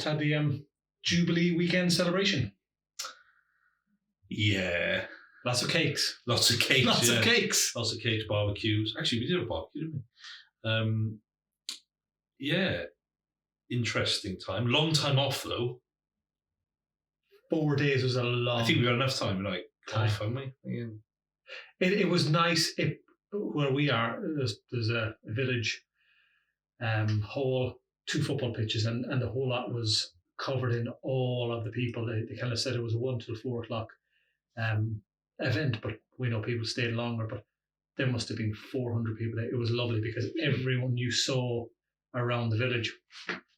had the Jubilee weekend celebration. Yeah. Lots of cakes. Lots of cakes. Lots of cakes. Lots of cakes, barbecues. Actually, we did a barbecue, didn't we? Yeah. Interesting time. Long time off, though. 4 days was a long. I think we got enough time, off, haven't we? Yeah. It was nice. Where we are, there's a village hall, 2 football pitches, and the whole lot was covered in all of the people. They kind of said it was a 1 till 4 o'clock event, but we know people stayed longer. But there must have been 400 people there. It was lovely because everyone you saw around the village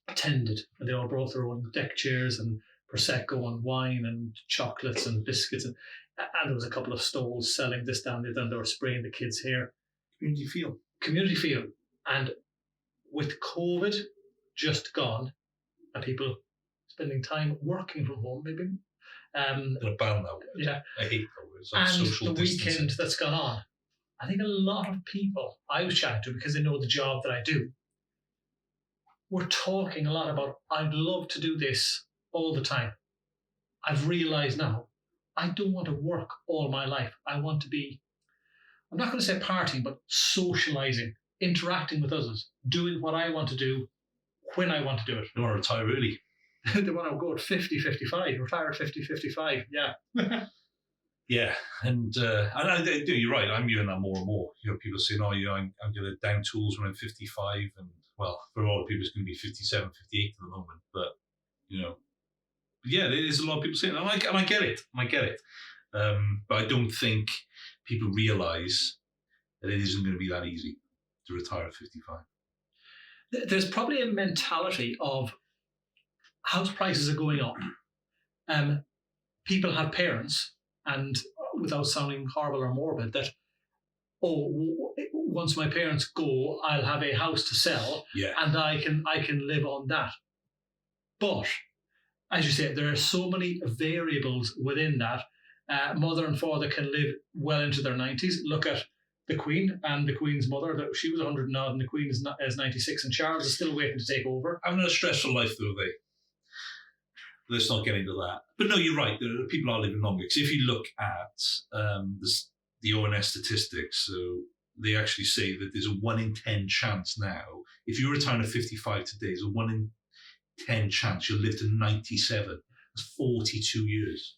attended, and they all brought their own deck chairs and prosecco and wine and chocolates and biscuits, and there was a couple of stalls selling this down there. Then they were spraying the kids' hair. Community feel, and with COVID just gone and people spending time working from home, maybe. I'm going to ban that word. Yeah. I hate that word. It's and social the distancing. weekend that's gone on, I think a lot of people I was chatting to, because they know the job that I do, we're talking a lot about, I'd love to do this all the time. I've realised now, I don't want to work all my life. I want to be, I'm not going to say partying, but socialising, interacting with others, doing what I want to do when I want to do it. You want to retire early? They want to go at 50, 55, retire at 50, 55, yeah. Yeah, and I do. You're right. I'm hearing that more and more. People saying, "Oh, I'm going to down tools when I'm 55," and well, for a lot of people, it's going to be 57, 58 at the moment. But yeah, there's a lot of people saying, and I get it. But I don't think people realise that it isn't going to be that easy to retire at 55. There's probably a mentality of house prices are going up. People have parents. And without sounding horrible or morbid, that, once my parents go, I'll have a house to sell, and I can live on that. But, as you say, there are so many variables within that. Mother and father can live well into their 90s. Look at the Queen and the Queen's mother. She was 100 and odd, and the Queen is 96, and Charles is still waiting to take over. Having a stressful life, though, let's not get into that. But no, you're right. People are living longer. Because if you look at the ONS statistics, so they actually say that there's a 1 in 10 chance now. If you're retiring at 55 today, there's a 1 in 10 chance you'll live to 97. That's 42 years.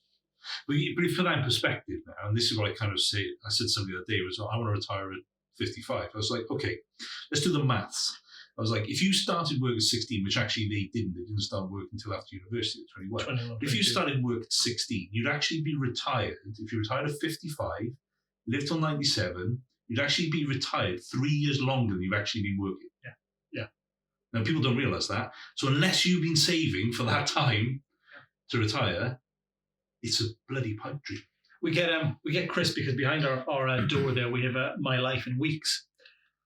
But if you put that in perspective now, and this is what I kind of say, I said something the other day, I want to retire at 55. I was like, okay, let's do the maths. I was like, if you started work at 16, which actually they didn't start work until after university at 21. If you started work at 16, you'd actually be retired. If you retired at 55, lived till 97, you'd actually be retired 3 years longer than you've actually been working. Yeah. Now, people don't realise that. So unless you've been saving for that time to retire, it's a bloody pipe dream. We get Chris, because behind our door there, we have My Life in Weeks.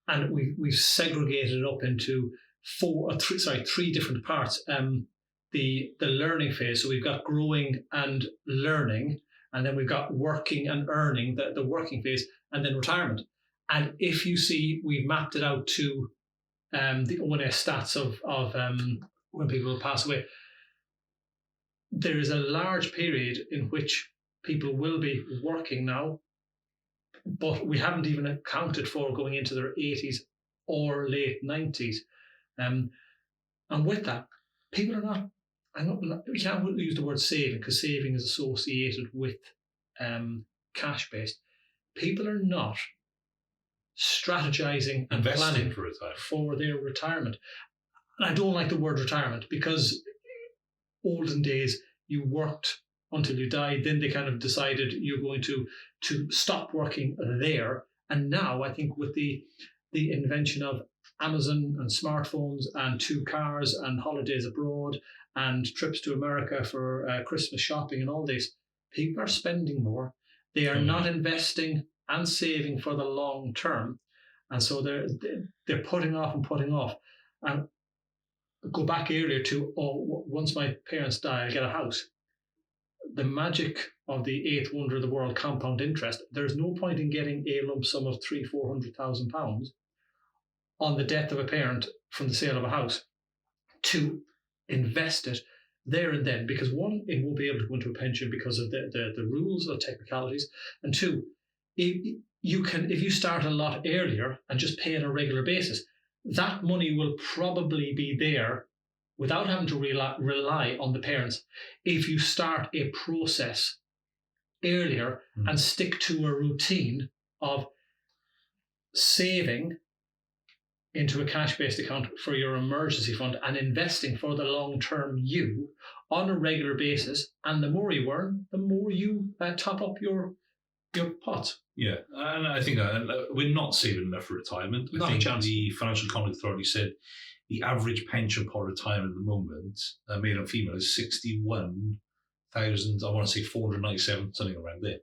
And we've segregated it up into three different parts. The learning phase. So we've got growing and learning, and then we've got working and earning, the working phase, and then retirement. And if you see, we've mapped it out to the ONS stats of when people pass away. There is a large period in which people will be working now, but we haven't even accounted for going into their 80s or late 90s. And with that, people are not, we can't use the word saving, because saving is associated with cash-based. People are not strategizing and planning for their retirement. And I don't like the word retirement, because olden days you worked until you died, then they kind of decided you're going to stop working there. And now I think with the invention of Amazon and smartphones and 2 cars and holidays abroad and trips to America for Christmas shopping and all this, people are spending more. They are not investing and saving for the long term. And so they're putting off and putting off. And go back earlier to, once my parents die, I'll get a house. The magic of the 8th wonder of the world, compound interest. There's no point in getting a lump sum of £300,000-400,000 on the death of a parent from the sale of a house to invest it there and then, because one, it won't be able to go into a pension because of the rules or technicalities, and two, if you start a lot earlier and just pay on a regular basis, that money will probably be there without having to rely on the parents if you start a process earlier and stick to a routine of saving into a cash-based account for your emergency fund and investing for the long-term you on a regular basis. And the more you earn, the more you top up your pots. Yeah, and I think we're not saving enough for retirement. Not I think a chance. The Financial Conduct Authority said the average pension pot retirement at the moment, male and female, is 61,000. I want to say 497, something around there.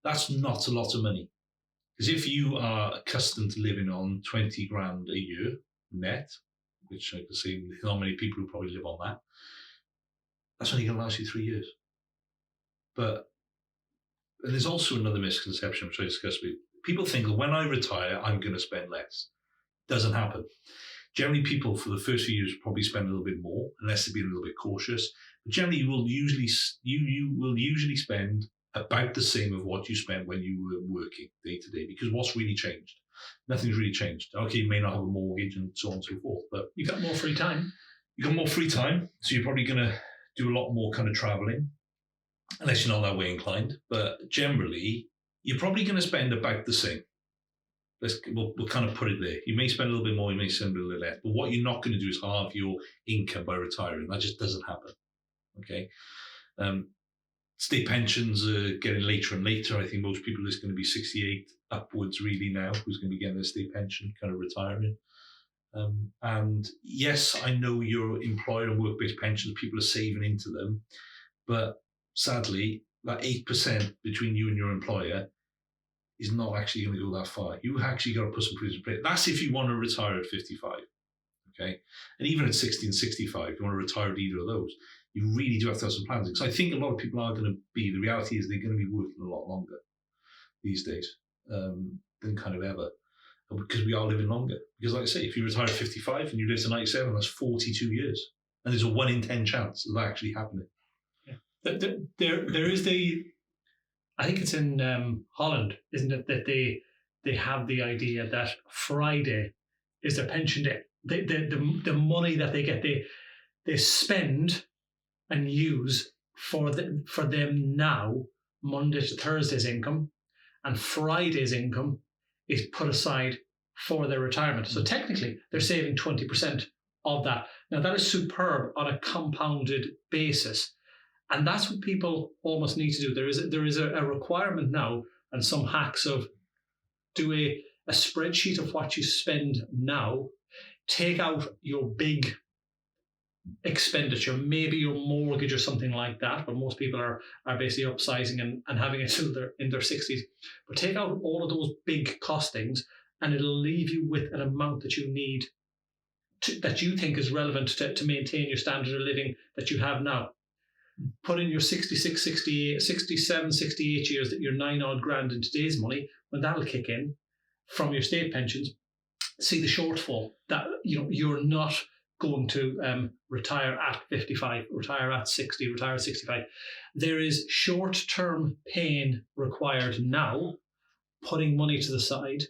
That's not a lot of money. Because if you are accustomed to living on 20 grand a year net, which I can see not many people who probably live on that, that's only going to last you 3 years. And there's also another misconception which I discussed with you. People think that when I retire, I'm going to spend less. Doesn't happen. Generally, people for the first few years probably spend a little bit more, unless they're being a little bit cautious. But generally, you will usually spend about the same of what you spent when you were working day to day, because what's really changed? Nothing's really changed. Okay, you may not have a mortgage and so on and so forth, but You've got more free time. you've got more free time, so you're probably going to do a lot more kind of traveling, unless you're not that way inclined. But generally, you're probably going to spend about the same. We'll kind of put it there. You may spend a little bit more, you may spend a little less, but what you're not going to do is halve your income by retiring. That just doesn't happen. Okay. State pensions are getting later and later. I think most people is going to be 68 upwards really now who's going to be getting their state pension, kind of retiring. And yes, I know your employer and work-based pensions, people are saving into them, but sadly, that 8% between you and your employer is not actually going to go that far. You actually got to put some prudence in place. That's if you want to retire at 55, okay? And even at 60 and 65, if you want to retire at either of those, you really do have to have some plans. Because I think a lot of people are going to be, the reality is they're going to be working a lot longer these days than kind of ever, because we are living longer. Because like I say, if you retire at 55 and you live to 97, that's 42 years. And there's a 1 in 10 chance of that actually happening. Yeah. There is I think it's in Holland, isn't it, that they have the idea that Friday is their pension day. The money that they get, they spend and use for them now, Monday to Thursday's income, and Friday's income is put aside for their retirement. So technically, they're saving 20% of that. Now, that is superb on a compounded basis. And that's what people almost need to do. There is a requirement now, and some hacks of do a spreadsheet of what you spend now, take out your big expenditure, maybe your mortgage or something like that, but most people are basically upsizing and having it till they're in their 60s. But take out all of those big costings, and it'll leave you with an amount that you need, that you think is relevant to maintain your standard of living that you have now. Put in your 66, 68, 67, 68 years, that you're 9 odd grand in today's money, when that'll kick in from your state pensions. See the shortfall that you're not going to retire at 55, retire at 60, retire at 65. There is short-term pain required now, putting money to the side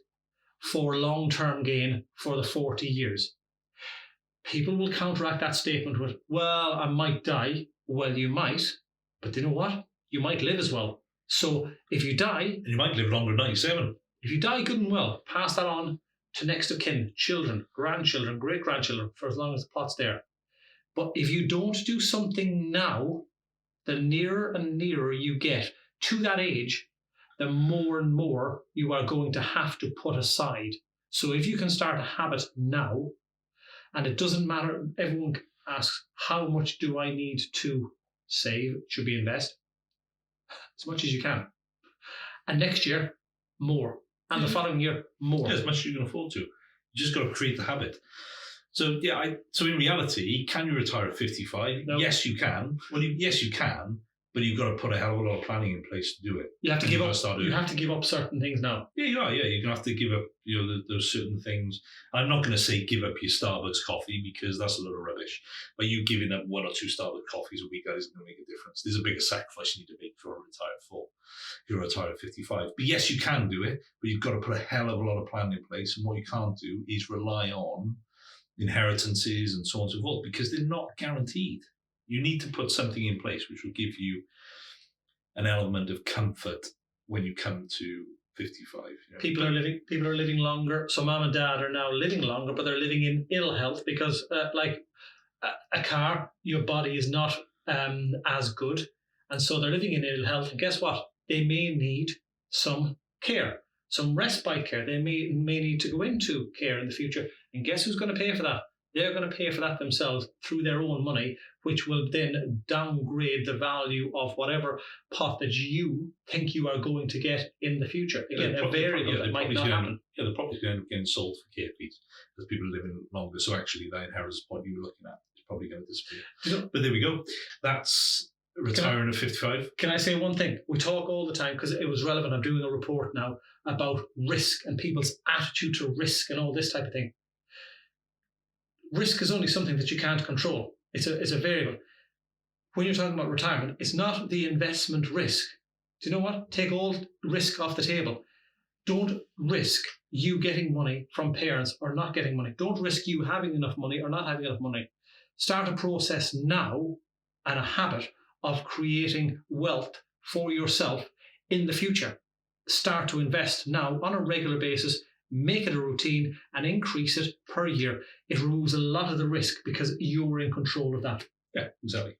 for long-term gain for the 40 years. People will counteract that statement with, well, I might die. Well, you might, but you know what? You might live as well. So if you die... And you might live longer than 97. If you die good and well, pass that on to next of kin, children, grandchildren, great-grandchildren, for as long as the pot's there. But if you don't do something now, the nearer and nearer you get to that age, the more and more you are going to have to put aside. So if you can start a habit now, and it doesn't matter, everyone asks, how much do I need to save? Should we invest? As much as you can. And next year, more. And the following year, more. Yeah, as much as you can afford to. You just got to create the habit. So, so in reality, can you retire at 55? No. Yes, you can. Well, yes, you can, but you've got to put a hell of a lot of planning in place to do it. You have to And give you've got up. to start doing You it. have to give up certain things now. Yeah, you are. Yeah, you're gonna have to give up. There's certain things. I'm not going to say give up your Starbucks coffee because that's a lot of rubbish. But you giving up 1 or 2 Starbucks coffees a week, that isn't going to make a difference. There's a bigger sacrifice you need to make for a retired for. If you're retired at 55. But yes, you can do it, but you've got to put a hell of a lot of planning in place. And what you can't do is rely on inheritances and so on and so forth because they're not guaranteed. You need to put something in place which will give you an element of comfort when you come to 55. People are living longer. So mom and dad are now living longer, but they're living in ill health because, like a car, your body is not as good, and so they're living in ill health. And guess what? They may need some care, some respite care. They may need to go into care in the future. And guess who's going to pay for that? They're going to pay for that themselves through their own money, which will then downgrade the value of whatever pot that you think you are going to get in the future. Again, a variable that might not happen. Yeah, the property's going to get sold for care fees as people are living longer. So actually, that inheritance point you were looking at is probably going to disappear. But there we go. That's retiring at 55. Can I say one thing? We talk all the time because it was relevant. I'm doing a report now about risk and people's attitude to risk and all this type of thing. Risk is only something that you can't control. It's a variable. When you're talking about retirement, it's not the investment risk. Do you know what? Take all risk off the table. Don't risk you getting money from parents or not getting money. Don't risk you having enough money or not having enough money. Start a process now and a habit of creating wealth for yourself in the future. Start to invest now on a regular basis. Make it a routine and increase it per year. It removes a lot of the risk because you're in control of that. Yeah, exactly.